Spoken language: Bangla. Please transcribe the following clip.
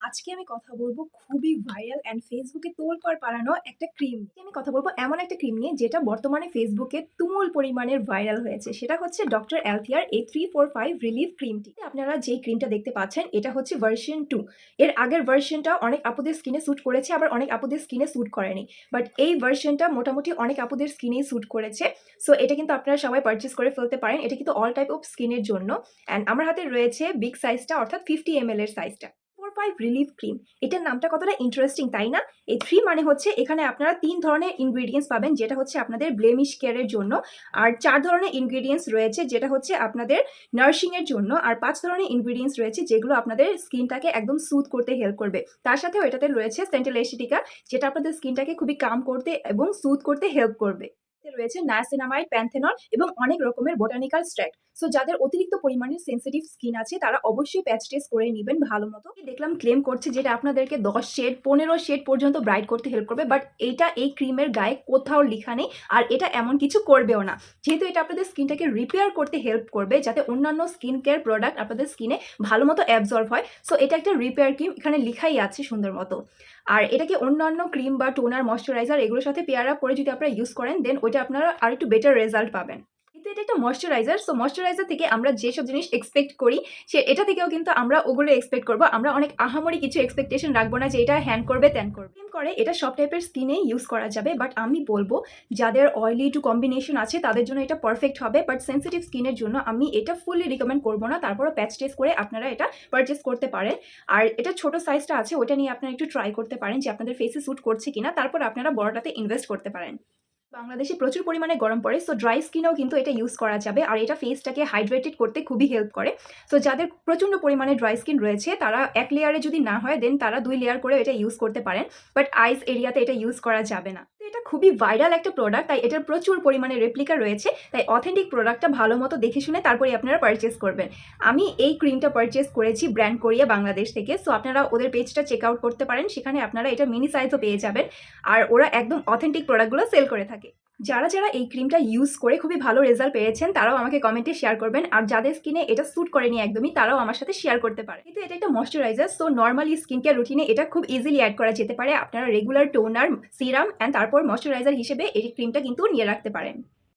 আজকে আমি কথা বলব খুবই ভাইরাল অ্যান্ড ফেসবুকে তোলপাড় পাড়ানো একটা ক্রিম নিয়ে। আমি কথা বলবো এমন একটা ক্রিম নিয়ে যেটা বর্তমানে ফেসবুকে তুমুল পরিমাণের ভাইরাল হয়েছে। সেটা হচ্ছে ডক্টর অ্যালথিয়ার A345 রিলিফ ক্রিমটি। আপনারা যেই ক্রিমটা দেখতে পাচ্ছেন এটা হচ্ছে ভার্সন 2। এর আগের ভার্সনটা অনেক আপুদের স্কিনে স্যুট করেছে, আবার অনেক আপুদের স্কিনে স্যুট করেনি। বাট এই ভার্সনটা মোটামুটি অনেক আপুদের স্কিনেই স্যুট করেছে। সো এটা কিন্তু আপনারা সবাই পারচেজ করে ফেলতে পারেন। এটা কিন্তু অল টাইপ অফ স্কিনের জন্য। অ্যান্ড আমার হাতে রয়েছে বিগ সাইজটা, অর্থাৎ 50 ml এর সাইজটা। 45 রিলিফ ক্রিম, এটার নামটা কতটা ইন্টারেস্টিং তাই না? এই 3 মানে হচ্ছে এখানে আপনারা 3 ধরনের ইনগ্রিডিয়েন্টস পাবেন, যেটা হচ্ছে আপনাদের ব্লেমিশ কেয়ারের জন্য। আর 4 ধরনের ইনগ্রিডিয়েন্টস রয়েছে যেটা হচ্ছে আপনাদের নার্সিং এর জন্য। আর 5 ধরনের ইনগ্রিডিয়েন্টস রয়েছে যেগুলো আপনাদের স্কিনটাকে একদম স্মুথ করতে হেল্প করবে। তার সাথেও এটাতে রয়েছে সেন্ট্রাল এসিটিকা, যেটা আপনাদের স্কিনটাকে খুবই কাম করতে এবং স্মুথ করতে হেল্প করবে। এতে রয়েছে নায়াসিনামাইড, প্যান্থেনল এবং অনেক রকমের বোটানিক্যাল স্ট্রেক্ট। সো যাদের অতিরিক্ত পরিমাণে সেনসিটিভ স্কিন আছে তারা অবশ্যই প্যাচ টেস্ট করে নেবেন ভালো মতো। দেখলাম ক্লেম করছে যেটা আপনাদেরকে 10 শেড 15 শেড পর্যন্ত ব্রাইট করতে হেল্প করবে, বাট এইটা এই ক্রিমের গায়ে কোথাও লেখা নেই। আর এটা এমন কিছু করবেও না, যেহেতু এটা আপনাদের স্কিনটাকে রিপেয়ার করতে হেল্প করবে যাতে অন্যান্য স্কিন কেয়ার প্রোডাক্ট আপনাদের স্কিনে ভালো মতো অ্যাবজর্ব হয়। সো এটা একটা রিপেয়ার ক্রিম, এখানে লেখাই আছে সুন্দর মতো। আর এটাকে অন্যান্য ক্রিম বা টোনার, ময়শ্চারাইজার এগুলোর সাথে পেয়ার আপ করে যদি আপনারা ইউজ করেন দেন ওইটা আপনারা আর একটু বেটার রেজাল্ট পাবেন। কিন্তু এটা একটা ময়শ্চারাইজার, সো ময়শ্চারাইজার থেকে আমরা যেসব জিনিস এক্সপেক্ট করি এটা থেকেও কিন্তু আমরা ওগুলো এক্সপেক্ট করবো। আমরা অনেক আহামরি কিছু এক্সপেকটেশন রাখবো না যে এটা হ্যান্ড করবে ত্যান করবে। ক্রিম করে এটা সব টাইপের স্কিনে ইউজ করা যাবে, বাট আমি বলবো যাদের অয়েলি টু কম্বিনেশন আছে তাদের জন্য এটা পারফেক্ট হবে। বাট সেন্সিটিভ স্কিনের জন্য আমি এটা ফুললি রিকমেন্ড করবো না। তারপরও প্যাচ টেস্ট করে আপনারা এটা পারচেস করতে পারেন। আর এটা ছোট সাইজটা আছে, ওটা নিয়ে আপনারা একটু ট্রাই করতে পারেন যে আপনাদের ফেসে স্যুট করছে কিনা, তারপর আপনারা বড়টাতে ইনভেস্ট করতে পারেন। বাংলাদেশে প্রচুর পরিমাণে গরম পড়ে, সো ড্রাই স্কিনেও কিন্তু এটা ইউজ করা যাবে। আর এটা ফেসটাকে হাইড্রেটেড করতে খুবই হেল্প করে। সো যাদের প্রচণ্ড পরিমাণে ড্রাই স্কিন রয়েছে তারা এক লেয়ারে যদি না হয় দেন তারা 2 লেয়ার করে এটা ইউজ করতে পারেন। বাট আইস এরিয়াতে এটা ইউজ করা যাবে না। তো এটা খুবই ভাইরাল একটা প্রোডাক্ট, তাই এটার প্রচুর পরিমাণে রেপ্লিকা রয়েছে। তাই অথেন্টিক প্রোডাক্টটা ভালো মতো দেখে শুনে তারপরে আপনারা পারচেস করবেন। আমি এই ক্রিমটা পারচেস করেছি ব্র্যান্ড কোরিয়া বাংলাদেশ থেকে। সো আপনারা ওদের পেজটা চেক আউট করতে পারেন, সেখানে আপনারা এটা মিনি সাইজও পেয়ে যাবেন। আর ওরা একদম অথেন্টিক প্রোডাক্টগুলো সেল করে থাকে। যারা যারা এই ক্রিমটা ইউজ করে খুবই ভালো রেজাল্ট পেয়েছেন তারাও আমাকে কমেন্টে শেয়ার করবেন। আর যাদের স্কিনে এটা স্যুট করেনি একদমই তারাও আমার সাথে শেয়ার করতে পারে। কিন্তু এটা একটা moisturiser, so normally skin care রুটিনে এটা খুব ইজিলি অ্যাড করা যেতে পারে। আপনারা রেগুলার টোনার, সিরাম অ্যান্ড তারপর ময়শ্চারাইজার হিসেবে এই ক্রিমটা কিন্তু নিয়ে রাখতে পারেন।